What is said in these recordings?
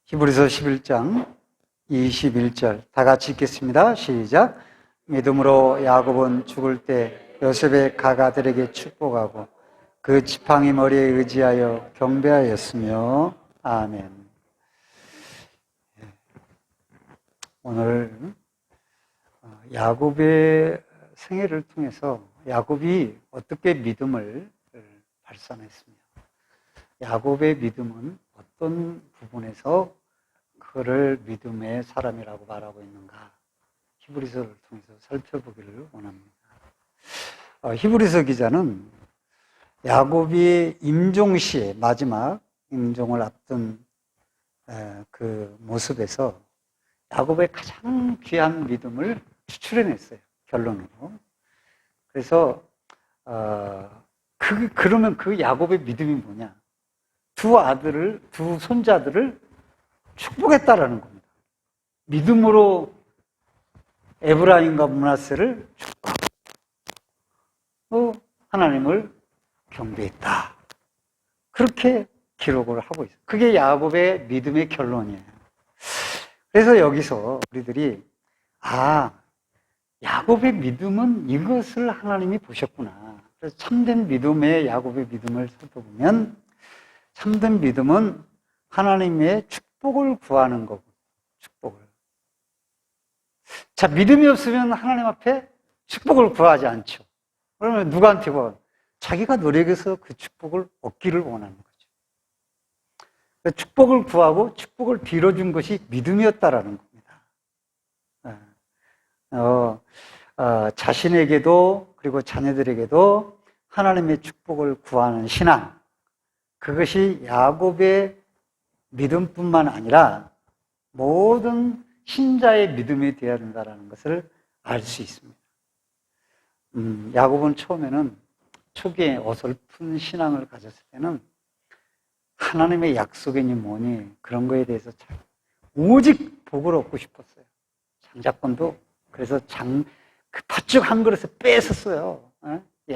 히브리서 11장 21절 다 같이 읽겠습니다. 시작. 믿음으로 야곱은 죽을 때 요셉의 가가들에게 축복하고 그 지팡이 머리에 의지하여 경배하였으며. 아멘. 오늘 야곱의 생애를 통해서 야곱이 어떻게 믿음을 발산했으며 야곱의 믿음은 어떤 부분에서 그를 믿음의 사람이라고 말하고 있는가, 히브리서를 통해서 살펴보기를 원합니다. 히브리서 기자는 야곱이 임종시에 마지막 임종을 앞둔 그 모습에서 야곱의 가장 귀한 믿음을 추출해냈어요, 결론으로. 그래서 그러면 그 야곱의 믿음이 뭐냐? 두 손자들을 축복했다라는 겁니다. 믿음으로 에브라임과 므낫세를 축복하고 하나님을 경배했다. 그렇게 기록을 하고 있어요. 그게 야곱의 믿음의 결론이에요. 그래서 여기서 우리들이 야곱의 믿음은 이것을 하나님이 보셨구나. 그래서 참된 믿음의 야곱의 믿음을 살펴보면 참된 믿음은 하나님의 축복을 구하는 거고, 축복을. 자, 믿음이 없으면 하나님 앞에 축복을 구하지 않죠. 그러면 누구한테 구하? 자기가 노력해서 그 축복을 얻기를 원하는 거죠. 축복을 구하고 축복을 빌어준 것이 믿음이었다라는 겁니다. 자신에게도 그리고 자녀들에게도 하나님의 축복을 구하는 신앙, 그것이 야곱의 믿음뿐만 아니라 모든 신자의 믿음이 되어야 된다는 것을 알 수 있습니다. 야곱은 초기에 어설픈 신앙을 가졌을 때는 하나님의 약속이니 뭐니 그런 거에 대해서 오직 복을 얻고 싶었어요. 장자권도 그래서 그 팥죽 한 그릇에 뺏었어요.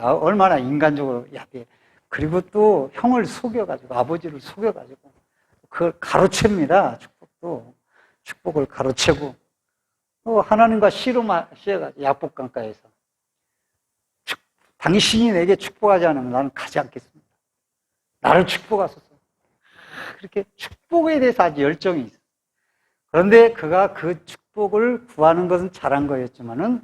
얼마나 인간적으로 야비해. 그리고 또 형을 속여가지고, 아버지를 속여가지고, 그걸 가로챕니다. 축복을 가로채고, 또 하나님과 씨여가지고, 약복강가에서. 당신이 내게 축복하지 않으면 나는 가지 않겠습니다. 나를 축복하소서. 그렇게 축복에 대해서 아주 열정이 있어요. 그런데 그가 그 축복을 구하는 것은 잘한 거였지만은,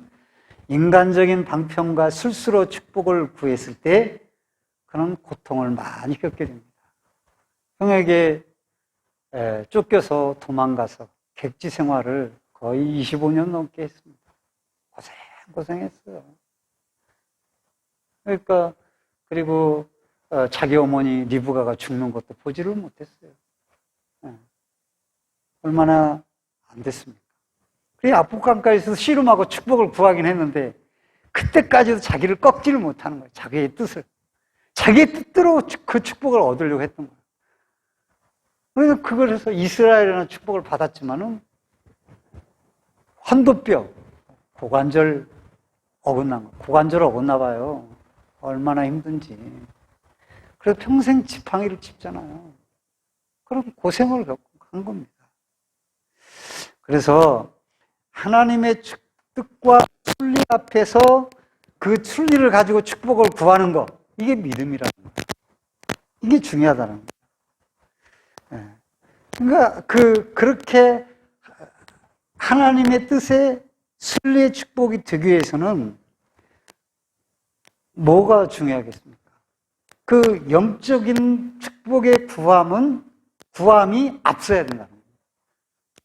인간적인 방편과 술수로 축복을 구했을 때, 그는 고통을 많이 겪게 됩니다. 형에게 쫓겨서 도망가서 객지 생활을 거의 25년 넘게 했습니다. 고생했어요. 그러니까, 그리고 자기 어머니 리브가가 죽는 것도 보지를 못했어요. 얼마나 안 됐습니까? 그래서 압복강가에서 씨름하고 축복을 구하긴 했는데, 그때까지도 자기를 꺾지를 못하는 거예요. 자기의 뜻을. 자기의 뜻대로 그 축복을 얻으려고 했던 거예요. 그래서 그걸 해서 이스라엘이라는 축복을 받았지만은 환도뼈, 고관절 고관절을 어긋나 봐요. 얼마나 힘든지. 그래서 평생 지팡이를 짚잖아요. 그럼 고생을 한 겁니다. 그래서 하나님의 뜻과 순리 앞에서 그 순리를 가지고 축복을 구하는 것, 이게 믿음이라는 거예요. 이게 중요하다는 거예요. 그러니까 그렇게 하나님의 뜻에 순리의 축복이 되기 위해서는 뭐가 중요하겠습니까? 그 영적인 축복의 구함이 앞서야 된다는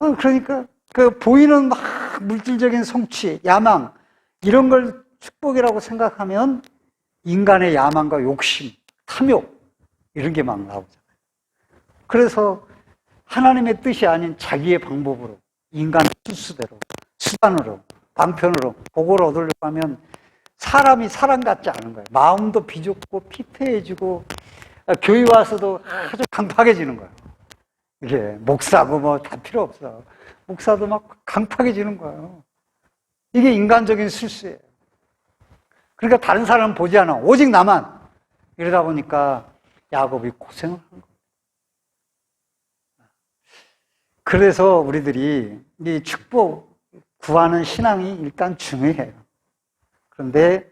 거예요. 그러니까 그 보이는 막 물질적인 성취, 야망, 이런 걸 축복이라고 생각하면 인간의 야망과 욕심, 탐욕, 이런 게 막 나오잖아요. 그래서 하나님의 뜻이 아닌 자기의 방법으로, 인간의 수수대로, 수단으로, 방편으로 복을 얻으려고 하면 사람이 사람 같지 않은 거예요. 마음도 비좁고 피폐해지고, 교회 와서도 아주 강팍해지는 거예요. 이게 목사고 뭐 다 필요 없어. 목사도 막 강팍해지는 거예요. 이게 인간적인 실수예요. 그러니까 다른 사람은 보지 않아. 오직 나만. 이러다 보니까 야곱이 고생을 한 거예요. 그래서 우리들이 이 축복 구하는 신앙이 일단 중요해요. 그런데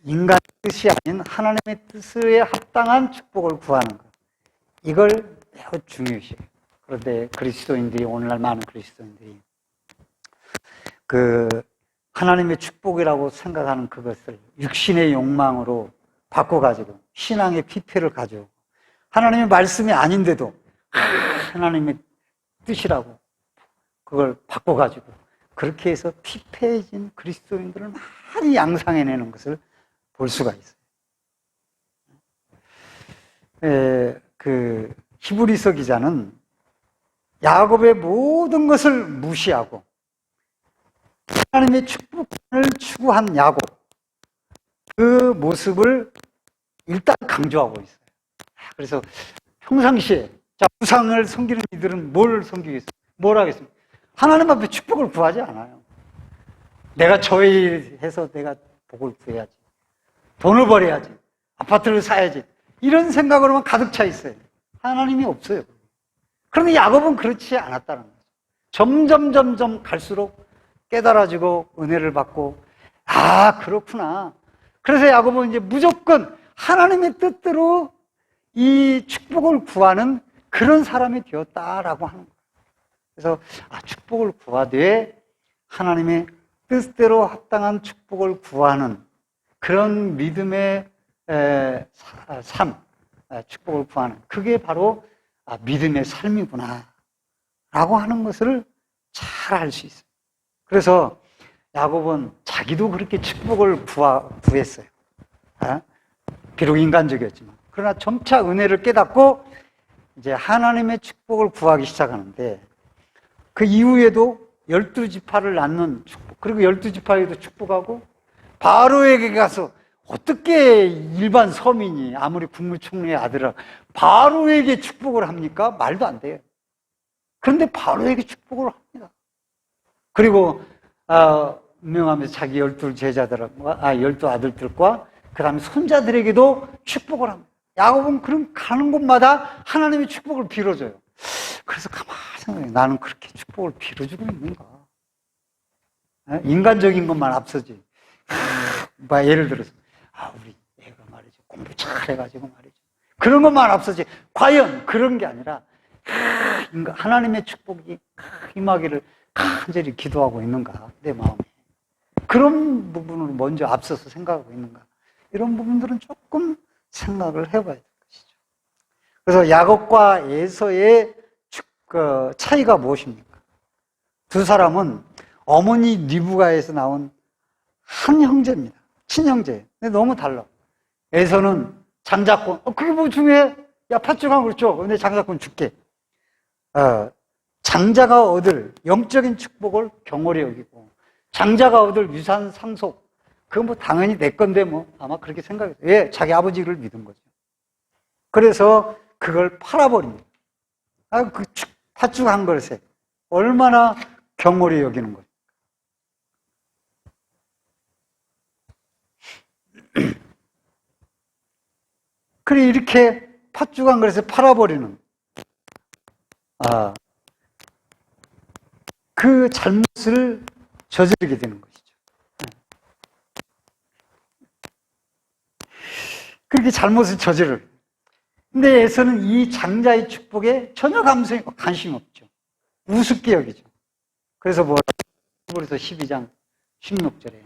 인간의 뜻이 아닌 하나님의 뜻에 합당한 축복을 구하는 것, 이걸 매우 중요시해요. 그런데 그리스도인들이, 오늘날 많은 그리스도인들이 하나님의 축복이라고 생각하는 그것을 육신의 욕망으로 바꿔가지고 신앙의 피폐를 가져오고, 하나님의 말씀이 아닌데도 하나님의 뜻이라고 그걸 바꿔가지고 그렇게 해서 피폐해진 그리스도인들을 많이 양상해내는 것을 볼 수가 있어요. 히브리서 기자는 야곱의 모든 것을 무시하고 하나님의 축복을 추구한 야곱, 그 모습을 일단 강조하고 있어요. 그래서 평상시에 우상을 섬기는 이들은 뭘 섬기겠어요? 뭘 하겠습니까? 하나님 앞에 축복을 구하지 않아요. 내가 저일해서 내가 복을 구해야지, 돈을 벌어야지, 아파트를 사야지, 이런 생각으로만 가득 차 있어요. 하나님이 없어요. 그런데 야곱은 그렇지 않았다는 거죠. 점점 갈수록 깨달아지고 은혜를 받고, 그렇구나. 그래서 야곱은 이제 무조건 하나님의 뜻대로 이 축복을 구하는 그런 사람이 되었다라고 하는 거예요. 그래서 축복을 구하되 하나님의 뜻대로 합당한 축복을 구하는 그런 믿음의 삶, 축복을 구하는, 그게 바로 믿음의 삶이구나 라고 하는 것을 잘 알 수 있어요. 그래서 야곱은 자기도 그렇게 축복을 구했어요. 비록 인간적이었지만. 그러나 점차 은혜를 깨닫고 이제 하나님의 축복을 구하기 시작하는데, 그 이후에도 12지파를 낳는 축복, 그리고 12지파에도 축복하고, 바로에게 가서 어떻게 일반 서민이 아무리 국무총리의 아들을 바로에게 축복을 합니까? 말도 안 돼요. 그런데 바로에게 축복을 합니다. 그리고 명하면서 자기 12제자들과 12아들들과 그 다음에 손자들에게도 축복을 합니다. 야곱은 그럼 가는 곳마다 하나님의 축복을 빌어줘요. 그래서 가만히 생각해, 나는 그렇게 축복을 빌어주고 있는가? 인간적인 것만 앞서지. 예를 들어서 우리 애가 말이죠, 공부 잘해가지고 말이죠, 그런 것만 앞서지. 과연 그런 게 아니라 하나님의 축복이 임하기를 간절히 기도하고 있는가, 내 마음에. 그런 부분을 먼저 앞서서 생각하고 있는가, 이런 부분들은 조금 생각을 해봐야 될 것이죠. 그래서 야곱과 에서의 차이가 무엇입니까? 두 사람은 어머니 리브가에서 나온 한 형제입니다. 친형제예요. 근데 너무 달라. 에서는 장자권, 그게 뭐 중요해? 야, 팥죽한 걸 줘. 근데 장자권 줄게. 장자가 얻을 영적인 축복을 경홀히 여기고, 장자가 얻을 유산 상속, 그건 뭐 당연히 내 건데 뭐 아마 그렇게 생각했어요. 왜? 자기 아버지를 믿은 거죠. 그래서 그걸 팔아버립니다. 그 팥죽 한 그릇에 얼마나 경홀히 여기는 거죠. 그래, 이렇게 팥죽 한 그릇에 팔아버리는 그 잘못을 저지르게 되는 것이죠. 그렇게 잘못을 저지를. 근데 에서는 이 장자의 축복에 전혀 관심이 없죠. 우습게 여기죠. 그래서 히브리서 12장 16절에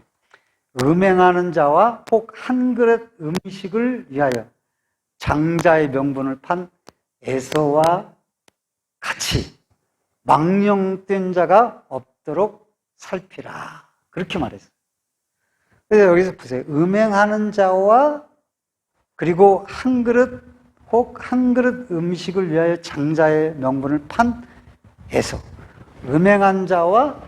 음행하는 자와 혹 한 그릇 음식을 위하여 장자의 명분을 판 에서와 같이 망령된 자가 없도록 살피라, 그렇게 말했어요. 그래서 여기서 보세요. 음행하는 자와, 그리고 한 그릇 혹 한 그릇 음식을 위하여 장자의 명분을 판 에서. 음행한 자와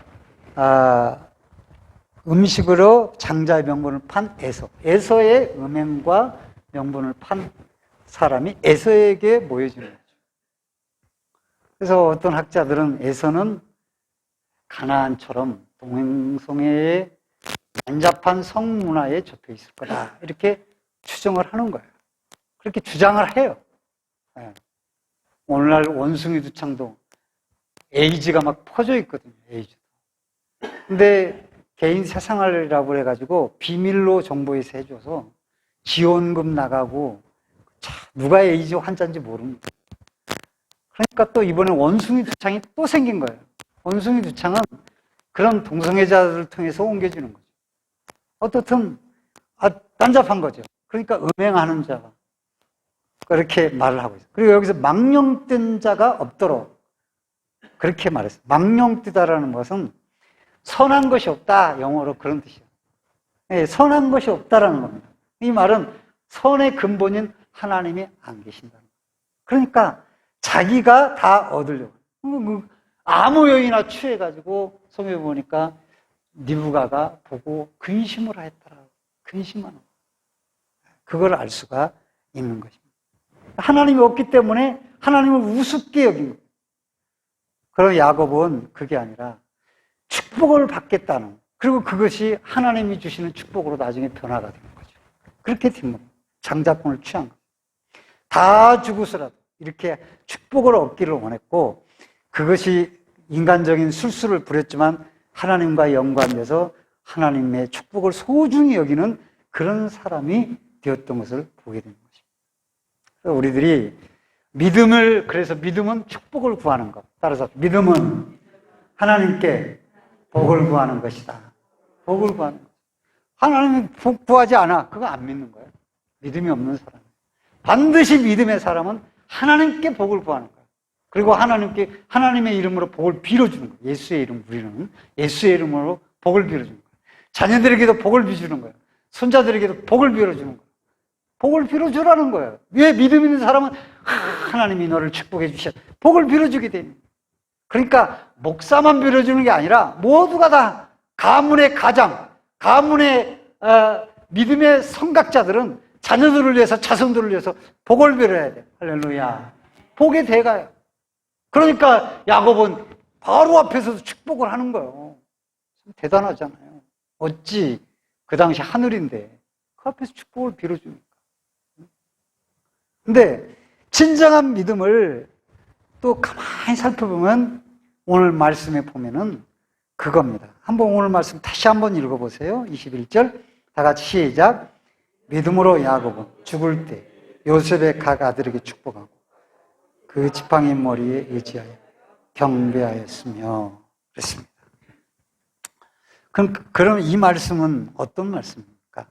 음식으로 장자의 명분을 판 에서의 음행과 명분을 판 사람이 에서에게 모여지는 거죠. 그래서 어떤 학자들은 에서는 가나안처럼 동행성애의 난잡한 성문화에 접해 있을 거다, 이렇게 추정을 하는 거예요. 그렇게 주장을 해요. 오늘날 원숭이 두창도 에이즈가 막 퍼져 있거든요. 에이즈. 근데 개인 세상알이라고 해가지고 비밀로 정보에서 해줘서 지원금 나가고 누가 에이즈 환자인지 모릅니다. 그러니까 또 이번에 원숭이 두창이 또 생긴 거예요. 원숭이 두창은 그런 동성애자들을 통해서 옮겨주는 거죠. 어떻든 난잡한 거죠. 그러니까 음행하는 자가 그렇게 말을 하고 있어요. 그리고 여기서 망령된 자가 없도록 그렇게 말했어요. 망령되다라는 것은 선한 것이 없다. 영어로 그런 뜻이에요. 네, 선한 것이 없다라는 겁니다. 이 말은 선의 근본인 하나님이 안 계신다는 거예요. 그러니까 자기가 다 얻으려고. 아무 여인이나 취해가지고 성경에 보니까 니부가가 보고 근심을 하였더라. 근심하는 거예요. 그걸 알 수가 있는 것입니다. 하나님이 없기 때문에 하나님을 우습게 여긴 거예요. 그런 야곱은 그게 아니라 축복을 받겠다는, 그리고 그것이 하나님이 주시는 축복으로 나중에 변화가 되는 거죠. 그렇게 된 겁니다. 장자권을 취한 거죠. 다 죽으서라도 이렇게 축복을 얻기를 원했고, 그것이 인간적인 술수를 부렸지만 하나님과 연관돼서 하나님의 축복을 소중히 여기는 그런 사람이 되었던 것을 보게 되는 것입니다. 우리들이 그래서 믿음은 축복을 구하는 것. 따라서 믿음은 하나님께 복을 구하는 것이다. 복을 구하는 것. 하나님이 복 구하지 않아. 그거 안 믿는 거예요. 믿음이 없는 사람. 반드시 믿음의 사람은 하나님께 복을 구하는 거예요. 그리고 하나님의 이름으로 복을 빌어주는 거예요. 예수의 이름, 우리는 예수의 이름으로 복을 빌어주는 거예요. 자녀들에게도 복을 빌어주는 거예요. 손자들에게도 복을 빌어주는 거예요. 복을 빌어주라는 거예요. 왜 믿음 있는 사람은 하나님이 너를 축복해 주셨, 복을 빌어주게 됩니다. 그러니까 목사만 빌어주는 게 아니라 모두가 다 가문의 가장, 가문의 믿음의 성각자들은 자녀들을 위해서, 자손들을 위해서 복을 빌어야 돼요. 할렐루야. 복의 대가요. 그러니까 야곱은 바로 앞에서도 축복을 하는 거예요. 대단하잖아요. 어찌 그 당시 하늘인데 그 앞에서 축복을 빌어줍니까? 근데 진정한 믿음을 또 가만히 살펴보면 오늘 말씀에 보면은 그겁니다. 한번 오늘 말씀 다시 한번 읽어보세요. 21절 다 같이 시작. 믿음으로 야곱은 죽을 때 요셉의 각 아들에게 축복하고 그 지팡이 머리에 의지하여 경배하였으며 그랬습니다. 그럼 이 말씀은 어떤 말씀입니까?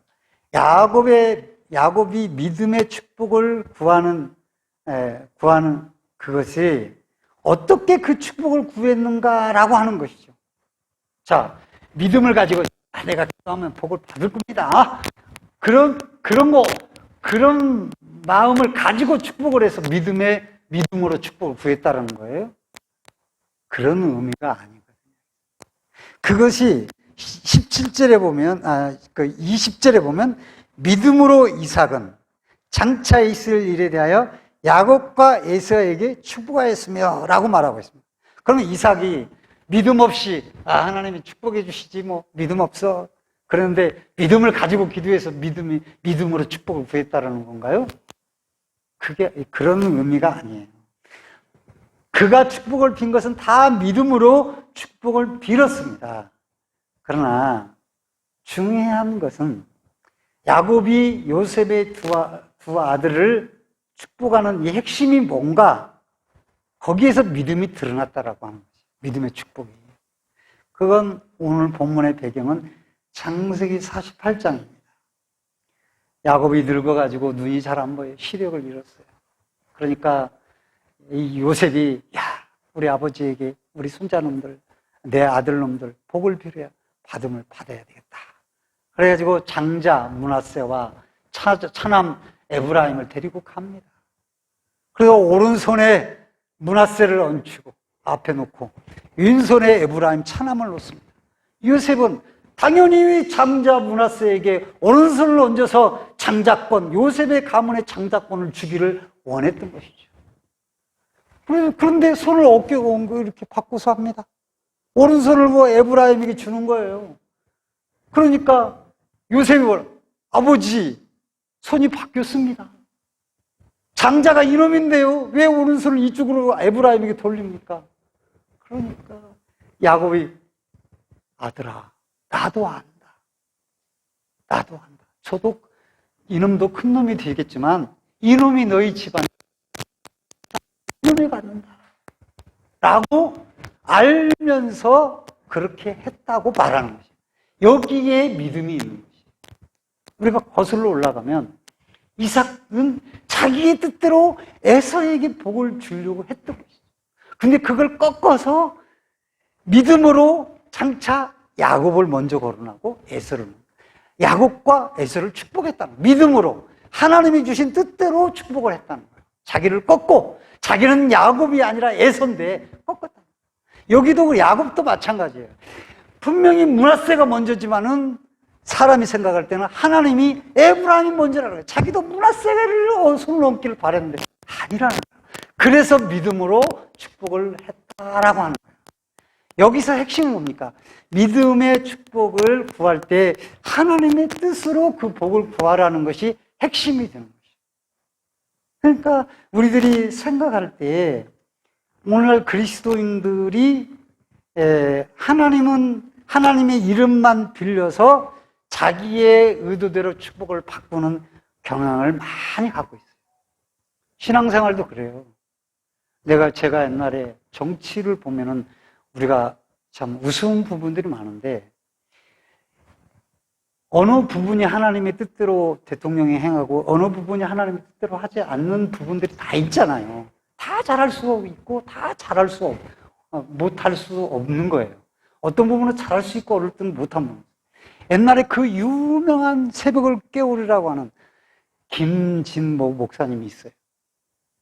야곱이 믿음의 축복을 구하는 그것이 어떻게 그 축복을 구했는가라고 하는 것이죠. 자, 믿음을 가지고 내가 기도하면 복을 받을 겁니다. 그런 마음을 가지고 축복을 해서 믿음으로 축복을 구했다는 거예요. 그런 의미가 아니거든요. 그것이 17절에 보면, 20절에 보면 믿음으로 이삭은 장차 있을 일에 대하여 야곱과 에서에게 축복하였으며 라고 말하고 있습니다. 그러면 이삭이 믿음 없이 하나님이 축복해 주시지 뭐 믿음 없어. 그런데 믿음을 가지고 기도해서 믿음으로 축복을 구했다는 건가요? 그게 그런 의미가 아니에요. 그가 축복을 빈 것은 다 믿음으로 축복을 빌었습니다. 그러나 중요한 것은 야곱이 요셉의 두 아들을 축복하는 이 핵심이 뭔가, 거기에서 믿음이 드러났다라고 하는 거죠. 믿음의 축복이. 그건 오늘 본문의 배경은 창세기 48장입니다. 야곱이 늙어가지고 눈이 잘 안 보여요. 시력을 잃었어요. 그러니까 이 요셉이 우리 아버지에게 우리 손자놈들, 내 아들놈들 복을 빌어야 받음을 받아야 되겠다. 그래가지고 장자 므낫세와 차남 에브라임을 데리고 갑니다. 그래서 오른손에 므낫세를 얹히고 앞에 놓고 왼손에 에브라임 차남을 놓습니다. 요셉은 당연히 장자 므낫세에게 오른손을 얹어서 장자권, 요셉의 가문의 장자권을 주기를 원했던 것이죠. 그런데 손을 어깨에 얹고 이렇게 바꿔서 합니다. 오른손을 에브라임에게 주는 거예요. 그러니까 요셉이 아버지, 손이 바뀌었습니다. 장자가 이놈인데요. 왜 오른손을 이쪽으로 에브라임에게 돌립니까? 그러니까 야곱이 아들아, 나도 안다. 나도 안다. 저도 이놈도 큰 놈이 되겠지만 이놈이 너희 집안 이놈이 갖는다. 라고 알면서 그렇게 했다고 말하는 것이에요. 여기에 믿음이 있는 것이에요. 우리가 거슬러 올라가면 이삭은 자기의 뜻대로 에서에게 복을 주려고 했던 것이죠. 근데 그걸 꺾어서 믿음으로 장차 야곱을 먼저 거론하고 에서를, 야곱과 에서를 축복했다는 거예요. 믿음으로 하나님이 주신 뜻대로 축복을 했다는 거예요. 자기를 꺾고, 자기는 야곱이 아니라 에서인데 꺾었다는 거예요. 여기도 야곱도 마찬가지예요. 분명히 므낫세가 먼저지만은 사람이 생각할 때는 하나님이 에브라임이 먼저라고 해요. 자기도 므낫세를 손을 얹기를 바랬는데 아니라는 거예요. 그래서 믿음으로 축복을 했다라고 하는 거예요. 여기서 핵심은 뭡니까? 믿음의 축복을 구할 때 하나님의 뜻으로 그 복을 구하라는 것이 핵심이 되는 것이죠. 그러니까 우리들이 생각할 때 오늘날 그리스도인들이 하나님의 이름만 빌려서 자기의 의도대로 축복을 바꾸는 경향을 많이 갖고 있어요. 신앙생활도 그래요. 제가 옛날에 정치를 보면은 우리가 참 우스운 부분들이 많은데 어느 부분이 하나님의 뜻대로 대통령이 행하고 어느 부분이 하나님의 뜻대로 하지 않는 부분들이 다 있잖아요. 다 잘할 수 있고 다 잘할 수 못할 수 없는 거예요. 어떤 부분은 잘할 수 있고 어떨 때는 못한 부분. 옛날에 그 유명한 새벽을 깨우리라고 하는 김진모 목사님이 있어요.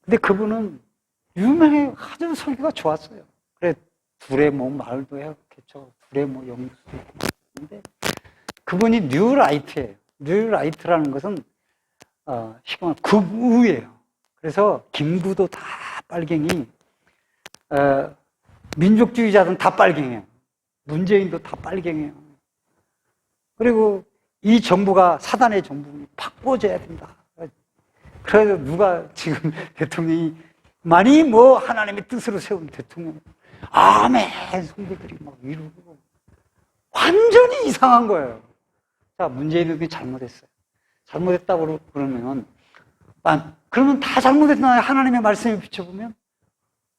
근데 그분은 유명해요. 아주 설교가 좋았어요. 그래 둘의 뭐 말도 해야겠죠. 둘의 뭐 영수도 있고. 근데 그분이 뉴라이트예요. 뉴라이트라는 것은 시간 극우예요. 그래서 김구도 다 빨갱이, 민족주의자들은 다 빨갱이에요. 문재인도 다 빨갱이에요. 그리고 이 정부가 사단의 정부니 바꿔줘야 된다. 그래서 누가 지금 대통령이 많이 뭐 하나님의 뜻으로 세운 대통령 아멘 성도들이 막 이러고 완전히 이상한 거예요. 자, 문재인은 잘못했어요. 잘못했다고 그러면 다 잘못했나 하나님의 말씀에 비춰보면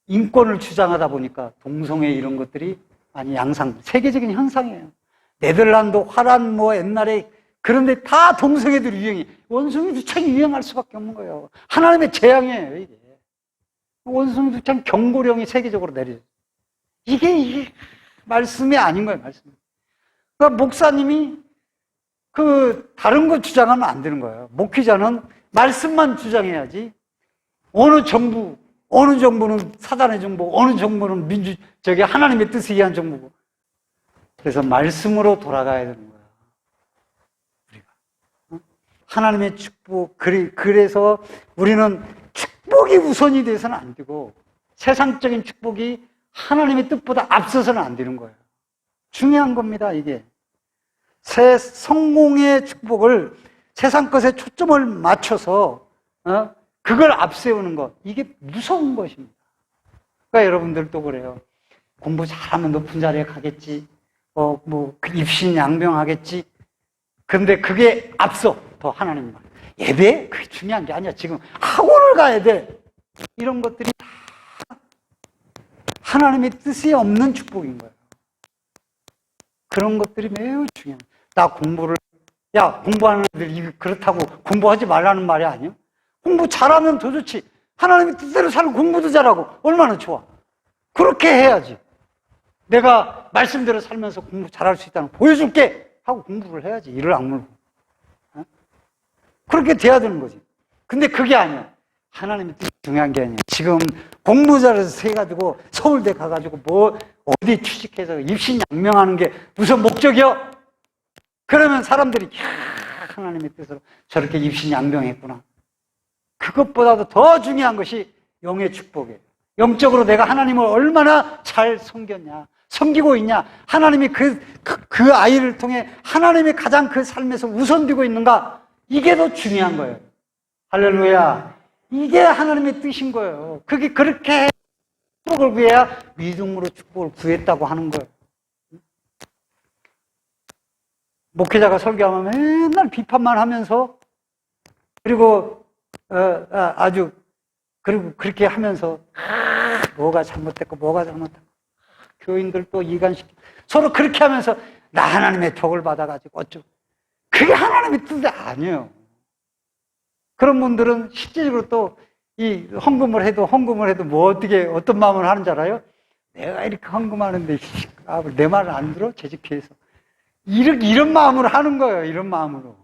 인권을 주장하다 보니까 동성애 이런 것들이 양상 세계적인 현상이에요. 네덜란드, 화란 뭐 옛날에 그런데 다 동성애들이 유행해. 원숭이 두창이 유행할 수밖에 없는 거예요. 하나님의 재앙이에요, 이게. 원숭이 두창 경고령이 세계적으로 내려져. 이게 말씀이 아닌 거예요, 말씀. 그러니까 목사님이 다른 거 주장하면 안 되는 거예요. 목회자는 말씀만 주장해야지. 어느 정부는 사단의 정부, 어느 정부는 하나님의 뜻에 의한 정부고. 그래서 말씀으로 돌아가야 되는 거야. 우리가. 하나님의 축복, 그래서 우리는 축복이 우선이 돼서는 안 되고, 세상적인 축복이 하나님의 뜻보다 앞서서는 안 되는 거예요. 중요한 겁니다, 이게. 성공의 축복을 세상 것에 초점을 맞춰서, 그걸 앞세우는 것, 이게 무서운 것입니다. 그러니까 여러분들도 그래요. 공부 잘하면 높은 자리에 가겠지. 입신양명하겠지. 근데 그게 앞서 더 하나님 말. 예배? 그게 중요한 게 아니야. 지금 학원을 가야 돼. 이런 것들이 다 하나님의 뜻이 없는 축복인 거예요. 그런 것들이 매우 중요해요. 공부하는 애들 그렇다고 공부하지 말라는 말이 아니에요. 공부 잘하면 더 좋지. 하나님의 뜻대로 살고 공부도 잘하고 얼마나 좋아. 그렇게 해야지. 내가 말씀대로 살면서 공부 잘할 수 있다는 거 보여줄게 하고 공부를 해야지. 이를 악물고. 그렇게 돼야 되는 거지. 근데 그게 아니야. 하나님의 뜻이 중요한 게 아니야. 지금 공부 잘해서 해가지고 서울대 가가지고 어디 취직해서 입신양명하는 게 무슨 목적이요? 그러면 사람들이 하나님의 뜻으로 저렇게 입신양명했구나. 그것보다도 더 중요한 것이 영의 축복이에요. 영적으로 내가 하나님을 얼마나 잘 섬기고 있냐. 하나님이 그 아이를 통해 하나님이 가장 그 삶에서 우선되고 있는가. 이게 더 중요한 거예요. 할렐루야. 이게 하나님의 뜻인 거예요. 그게 그렇게 축복을 구해야 믿음으로 축복을 구했다고 하는 거예요. 목회자가 설교하면 맨날 비판만 하면서 그리고 아주 그리고 그렇게 하면서 뭐가 잘못됐고 뭐가 잘못됐고 교인들 또 이간시키고 서로 그렇게 하면서 나 하나님의 덕을 받아가지고 어쩌고 그게 하나님의 뜻이 아니에요. 그런 분들은 실질적으로 또 이 헌금을 해도 뭐 어떤 마음을 하는 줄 알아요? 내가 이렇게 헌금하는데 내 말을 안 들어? 재직해서 이런 마음으로 하는 거예요. 이런 마음으로.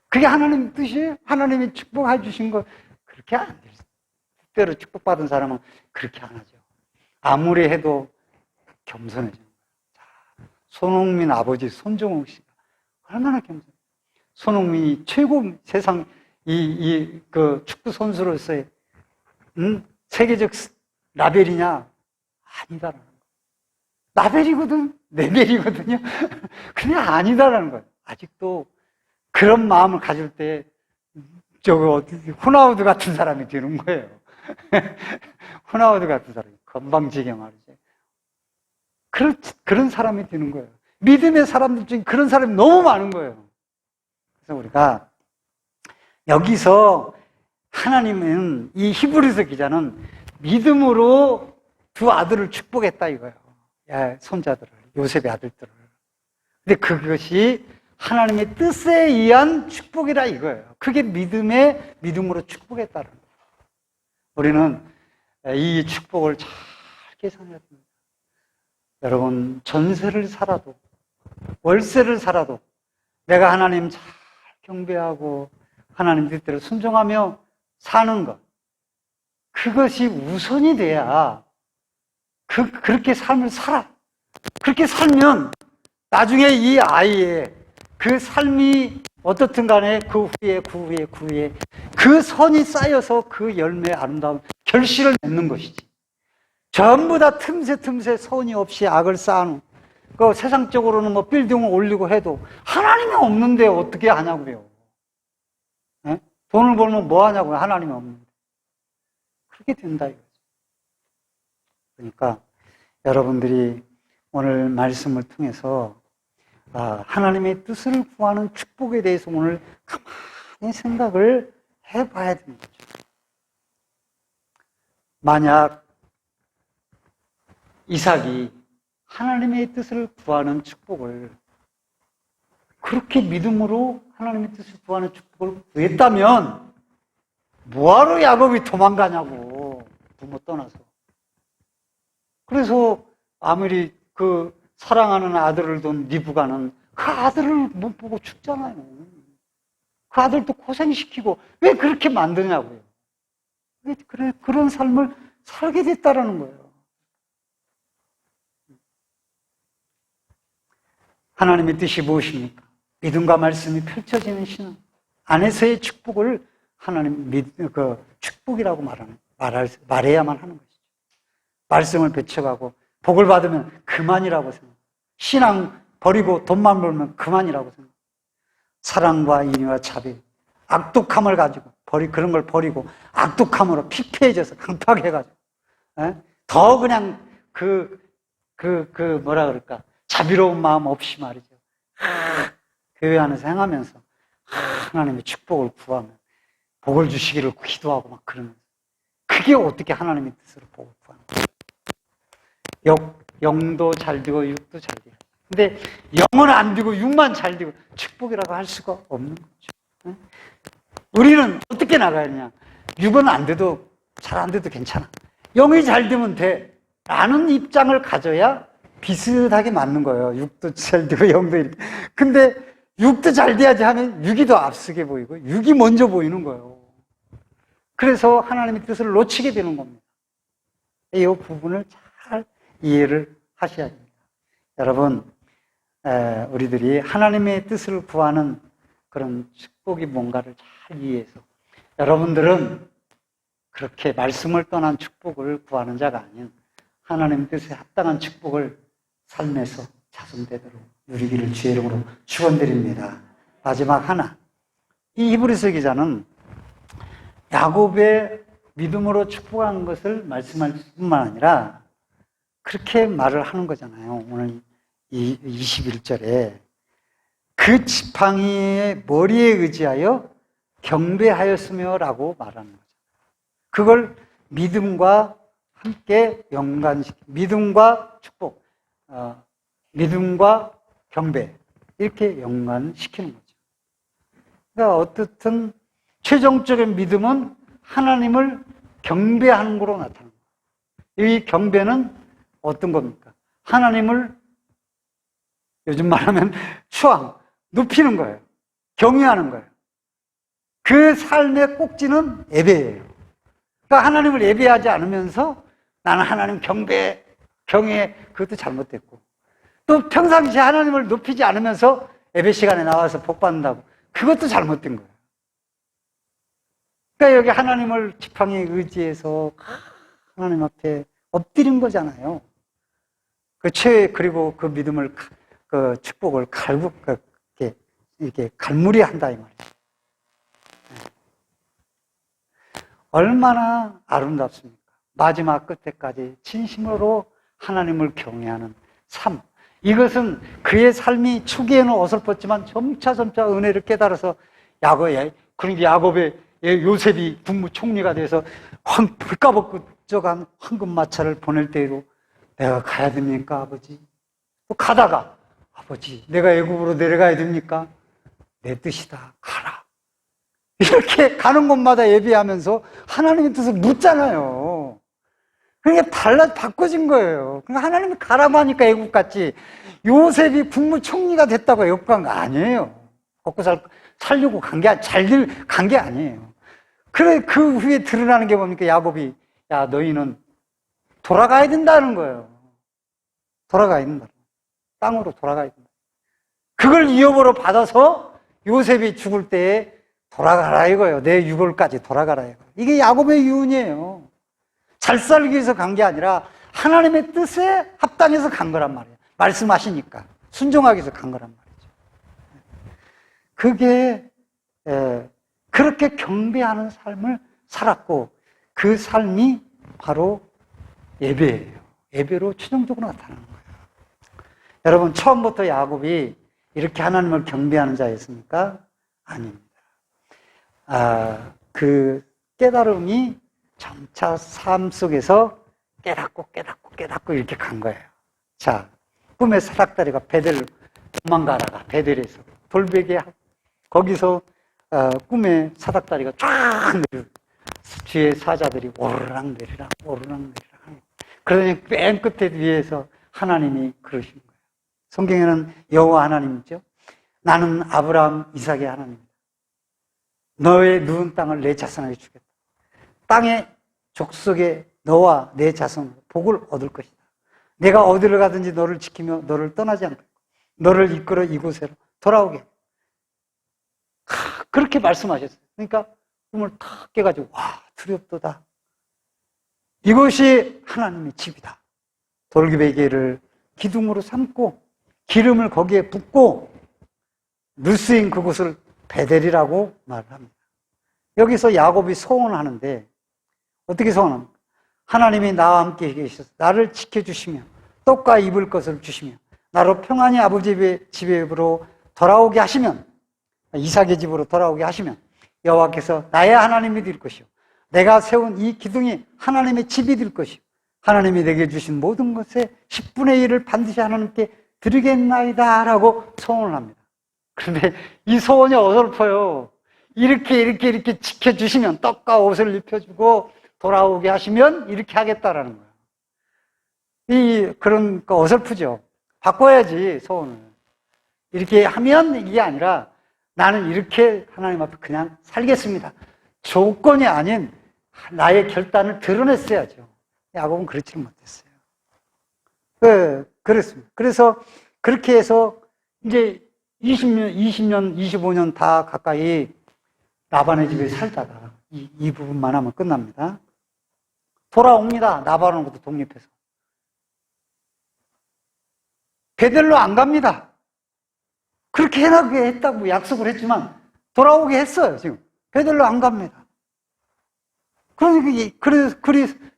그게 하나님 뜻이에요? 하나님이 축복해 주신 거 그렇게 안 돼요. 특별히 축복받은 사람은 그렇게 안 하죠. 아무리 해도 겸손해져요. 손흥민 아버지 손정욱 씨가 얼마나 겸손해요. 손흥민이 최고 세상 그 축구 선수로서의 세계적 라벨이냐? 아니다라는 거예요. 라벨이거든, 레벨이거든요. 그냥 아니다라는 거예요. 아직도 그런 마음을 가질 때 호나우두 같은 사람이 되는 거예요. 호나우두 같은 사람이 건방지게 말이죠. 그런 사람이 되는 거예요. 믿음의 사람들 중에 그런 사람이 너무 많은 거예요. 그래서 우리가 여기서 하나님은 이 히브리서 기자는 믿음으로 두 아들을 축복했다 이거예요. 손자들을, 요셉의 아들들을. 근데 그것이 하나님의 뜻에 의한 축복이라 이거예요. 그게 믿음으로 축복했다는 거예요. 우리는 이 축복을 잘 계산해야 됩니다. 여러분, 전세를 살아도, 월세를 살아도, 내가 하나님 잘 경배하고, 하나님 뜻대로 순종하며 사는 것. 그것이 우선이 돼야, 그렇게 삶을 살아. 그렇게 살면, 나중에 이 아이의 그 삶이 어떻든 간에 그 후에 그 선이 쌓여서 그 열매의 아름다운 결실을 맺는 것이지. 전부 다 틈새 선이 없이 악을 쌓아놓은 그 세상적으로는 뭐 빌딩을 올리고 해도 하나님이 없는데 어떻게 하냐고요. 네? 돈을 벌면 뭐 하냐고요. 하나님이 없는데. 그렇게 된다 이거죠. 그러니까 여러분들이 오늘 말씀을 통해서 하나님의 뜻을 구하는 축복에 대해서 오늘 가만히 생각을 해봐야 되는 거죠. 만약 이삭이 하나님의 뜻을 구하는 축복을 그렇게 믿음으로 하나님의 뜻을 구하는 축복을 구했다면 뭐하러 야곱이 도망가냐고, 부모 떠나서. 그래서 아무리 그 사랑하는 아들을 둔 리브가는 그 아들을 못 보고 죽잖아요. 그 아들도 고생시키고 왜 그렇게 만드냐고요. 왜 그런 삶을 살게 됐다라는 거예요. 하나님의 뜻이 무엇입니까? 믿음과 말씀이 펼쳐지는 신앙 안에서의 축복을 하나님 축복이라고 말해야만 하는 것이죠. 말씀을 배쳐가고 복을 받으면 그만이라고 생각. 신앙 버리고 돈만 벌면 그만이라고 생각. 사랑과 인의와 자비, 악독함을 가지고 그런 걸 버리고 악독함으로 피폐해져서 강팍해가지고 더 그냥 뭐라 그럴까, 자비로운 마음 없이 말이죠. 교회 안에서 행하면서 하나님의 축복을 구하며 복을 주시기를 기도하고 막 그러면서 그게 어떻게 하나님의 뜻으로 복을 구하는 거예요. 영도 잘 되고 육도 잘 돼요. 근데 영은 안 되고 육만 잘 되고 축복이라고 할 수가 없는 거죠. 우리는 어떻게 나가야 하냐? 육은 안 돼도 잘 안 돼도 괜찮아. 영이 잘 되면 돼. 라는 입장을 가져야 비슷하게 맞는 거예요. 육도 잘 되고 영도 이렇게. 근데 육도 잘 돼야지 하면 육이 더 앞서게 보이고 육이 먼저 보이는 거예요. 그래서 하나님의 뜻을 놓치게 되는 겁니다. 이 부분을 잘 이해를 하셔야 됩니다. 여러분, 우리들이 하나님의 뜻을 구하는 그런 축복이 뭔가를 잘 이해해서 여러분들은 그렇게 말씀을 떠난 축복을 구하는 자가 아닌 하나님의 뜻에 합당한 축복을 삶에서 자손되도록 누리기를 주의 이름으로 축원드립니다. 마지막 하나, 이 히브리서 기자는 야곱의 믿음으로 축복한 것을 말씀할 뿐만 아니라 그렇게 말을 하는 거잖아요. 오늘 이 21절에 그 지팡이의 머리에 의지하여 경배하였으며 라고 말하는 거죠. 그걸 믿음과 함께 믿음과 축복, 믿음과 경배 이렇게 연관시키는 거죠. 그러니까 어떻든 최종적인 믿음은 하나님을 경배하는 거로 나타납니다. 이 경배는 어떤 겁니까? 하나님을 요즘 말하면 높이는 거예요. 경외하는 거예요. 그 삶의 꼭지는 예배예요. 그러니까 하나님을 예배하지 않으면서 나는 하나님 경외, 그것도 잘못됐고, 또 평상시에 하나님을 높이지 않으면서 예배 시간에 나와서 복 받는다고, 그것도 잘못된 거예요. 그러니까 여기 하나님을 지팡이에 의지해서 하나님 앞에 엎드린 거잖아요. 그리고 그 믿음을, 그 축복을 이렇게 갈무리 한다, 이 말이죠. 얼마나 아름답습니까? 마지막 끝에까지 진심으로 하나님을 경외하는 삶. 이것은 그의 삶이 초기에는 어설펐지만 점차 은혜를 깨달아서 야곱의 요셉이 국무총리가 돼서 불가벗겨간 황금마차를 보낼 때에도 내가 가야 됩니까, 아버지? 또 가다가 아버지, 내가 애굽으로 내려가야 됩니까? 내 뜻이다, 가라. 이렇게 가는 곳마다 예비하면서 하나님의 뜻을 묻잖아요. 그러니까 바꿔진 거예요. 그러니까 하나님이 가라고 하니까 애국 갔지. 요셉이 국무총리가 됐다고 애국 간 거 아니에요. 먹고 살려고 잘들 간 게 아니에요. 그래, 그 후에 드러나는 게 뭡니까? 야곱이, 야, 너희는 돌아가야 된다는 거예요. 돌아가야 된다. 땅으로 돌아가야 된다. 그걸 이업으로 받아서 요셉이 죽을 때에 돌아가라 이거예요. 내 유골까지 돌아가라 이거. 이게 야곱의 유언이에요. 잘 살기 위해서 간 게 아니라 하나님의 뜻에 합당해서 간 거란 말이에요. 말씀하시니까 순종하기 위해서 간 거란 말이죠. 그게 그렇게 경배하는 삶을 살았고 그 삶이 바로 예배예요. 예배로 최종적으로 나타나는 거예요. 여러분, 처음부터 야곱이 이렇게 하나님을 경배하는 자였습니까? 아닙니다. 그 깨달음이 점차 삶 속에서 깨닫고 이렇게 간 거예요. 자, 꿈의 사닥다리가 도망가다가 베델에서 돌베개 거기서 꿈의 사닥다리가 쫙 내려 뒤에 사자들이 오르락 내리락 그러더니 맨 끝에 위에서 하나님이 그러신 거예요. 성경에는 여호와 하나님이죠. 나는 아브라함, 이삭의 하나님이다. 너의 누운 땅을 내 자손에게 주겠다. 땅의 족속에 너와 내 자손 복을 얻을 것이다. 내가 어디를 가든지 너를 지키며 너를 떠나지 않겠고 너를 이끌어 이곳으로 돌아오게. 그렇게 말씀하셨어요. 그러니까 꿈을 탁 깨가지고 와, 두렵도다. 이것이 하나님의 집이다. 돌기베개를 기둥으로 삼고 기름을 거기에 붓고 누스인 그곳을 베델이라고 말을 합니다. 여기서 야곱이 소원하는데 어떻게 소원합니까? 하나님이 나와 함께 계셔서 나를 지켜주시며 떡과 입을 것을 주시며 나로 평안히 아버지 집으로 돌아오게 하시면, 이삭의 집으로 돌아오게 하시면 여호와께서 나의 하나님이 될 것이요 내가 세운 이 기둥이 하나님의 집이 될 것이요 하나님이 내게 주신 모든 것의 10분의 1을 반드시 하나님께 드리겠나이다 라고 소원을 합니다. 그런데 이 소원이 어설퍼요. 이렇게 지켜주시면 떡과 옷을 입혀주고 돌아오게 하시면 이렇게 하겠다라는 거예요. 그런 거 어설프죠. 바꿔야지, 소원을. 이렇게 하면 이게 아니라 나는 이렇게 하나님 앞에 그냥 살겠습니다. 조건이 아닌 나의 결단을 드러냈어야죠. 야곱은 그렇지는 못했어요. 그렇습니다. 그래서 그렇게 해서 이제 20년, 25년 다 가까이 라반의 집에 살다가 이 부분만 하면 끝납니다. 돌아옵니다. 라반하는 것도 독립해서. 베델로 안 갑니다. 그렇게 해나게 했다고 약속을 했지만 돌아오게 했어요. 지금 베델로 안 갑니다.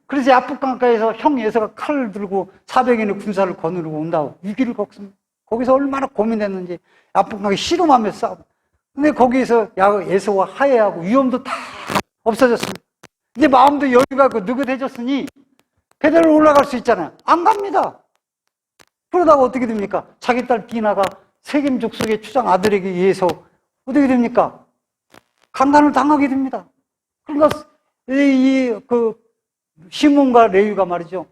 그래서 야복강가에서 형 예서가 칼을 들고 400인의 군사를 거느리고 온다고 위기를 겪습니다. 거기서 얼마나 고민했는지 야복강가에 씨름하면서 싸우고. 근데 거기에서 예서와 화해하고 위험도 다 없어졌습니다. 이제 마음도 여유가 있고 느긋해졌으니 베델을 올라갈 수 있잖아요. 안 갑니다. 그러다가 어떻게 됩니까? 자기 딸 디나가 세겜 족속의 추장 아들에게 의해서 어떻게 됩니까? 강간을 당하게 됩니다. 그러니까 시몬과 레위가 말이죠.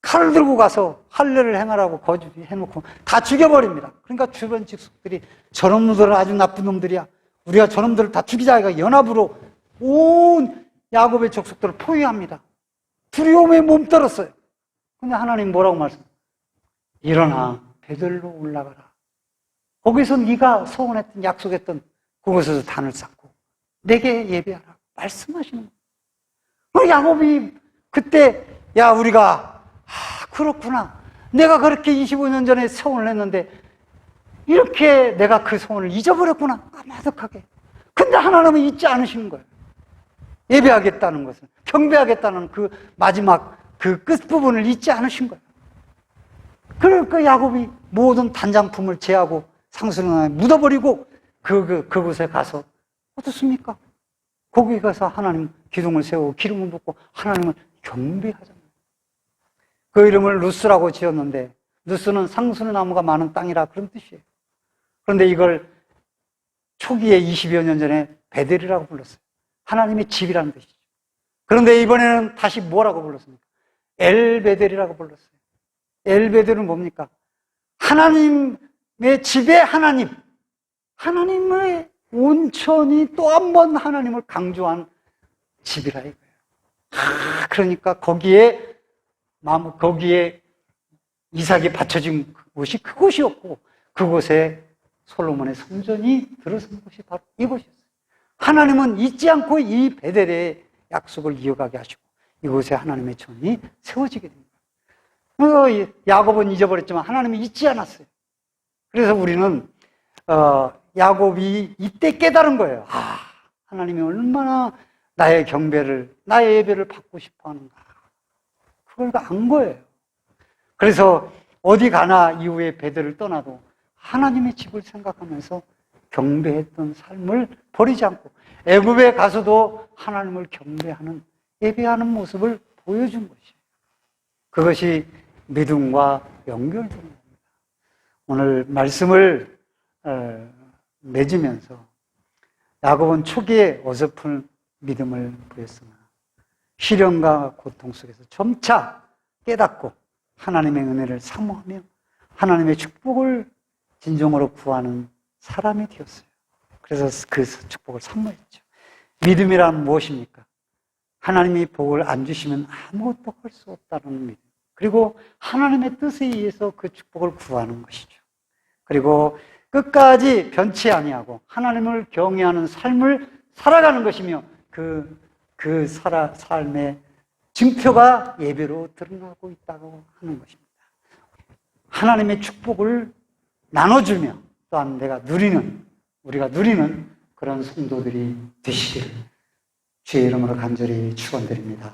칼을 들고 가서 할례를 행하라고 거짓해놓고 다 죽여버립니다. 그러니까 주변 직속들이 저런 놈들은 아주 나쁜 놈들이야. 우리가 저놈들을 다 죽이자. 이가 연합으로 온 야곱의 족속들을 포위합니다. 두려움에 몸떨었어요. 근데 하나님 뭐라고 말씀해요? 일어나 베들로 올라가라. 거기서 네가 소원했던 약속했던 그곳에서 단을 쌓고 내게 예배하라. 말씀하시는 거예요. 야곱이 그때 우리가 그렇구나. 내가 그렇게 25년 전에 소원을 했는데 이렇게 내가 그 소원을 잊어버렸구나. 까마득하게. 근데 하나님은 잊지 않으시는 거예요. 예배하겠다는 것은, 경배하겠다는 그 마지막 그 끝부분을 잊지 않으신 거예요. 그러니까 야곱이 모든 단장품을 제하고 상수령에 묻어버리고 그곳에 가서 어떻습니까? 거기 가서 하나님 기둥을 세우고 기름을 붓고 하나님을 경배하잖아요. 그 이름을 루스라고 지었는데 루스는 상수의 나무가 많은 땅이라 그런 뜻이에요. 그런데 이걸 초기에 20여 년 전에 베델이라고 불렀어요. 하나님의 집이라는 뜻이죠. 그런데 이번에는 다시 뭐라고 불렀습니까? 엘베델이라고 불렀어요. 엘베델은 뭡니까? 하나님의 집의 하나님, 하나님의 온천이 또 한 번 하나님을 강조한 집이라 이거예요. 그러니까 거기에 이삭이 바쳐진 곳이 그곳이었고 그곳에 솔로몬의 성전이 들어선 곳이 바로 이곳이었어요. 하나님은 잊지 않고 이 베델의 약속을 이어가게 하시고 이곳에 하나님의 전이 세워지게 됩니다. 야곱은 잊어버렸지만 하나님이 잊지 않았어요. 그래서 우리는 야곱이 이때 깨달은 거예요. 하나님이 얼마나 나의 경배를, 나의 예배를 받고 싶어 하는가. 그걸 안 거예요. 그래서 어디 가나 이후에 베델을 떠나도 하나님의 집을 생각하면서 경배했던 삶을 버리지 않고 애굽에 가서도 하나님을 경배하는, 예배하는 모습을 보여준 것이에요. 그것이 믿음과 연결되는 겁니다. 오늘 말씀을 맺으면서 야곱은 초기에 어설픈 믿음을 보였으나 시련과 고통 속에서 점차 깨닫고 하나님의 은혜를 사모하며 하나님의 축복을 진정으로 구하는 사람이 되었어요. 그래서 그 축복을 사모했죠. 믿음이란 무엇입니까? 하나님이 복을 안 주시면 아무것도 할 수 없다는 믿음. 그리고 하나님의 뜻에 의해서 그 축복을 구하는 것이죠. 그리고 끝까지 변치 아니하고 하나님을 경외하는 삶을 살아가는 것이며 그 삶의 증표가 예배로 드러나고 있다고 하는 것입니다. 하나님의 축복을 나눠주며 또한 우리가 누리는 그런 성도들이 되시기를 주의 이름으로 간절히 축원드립니다.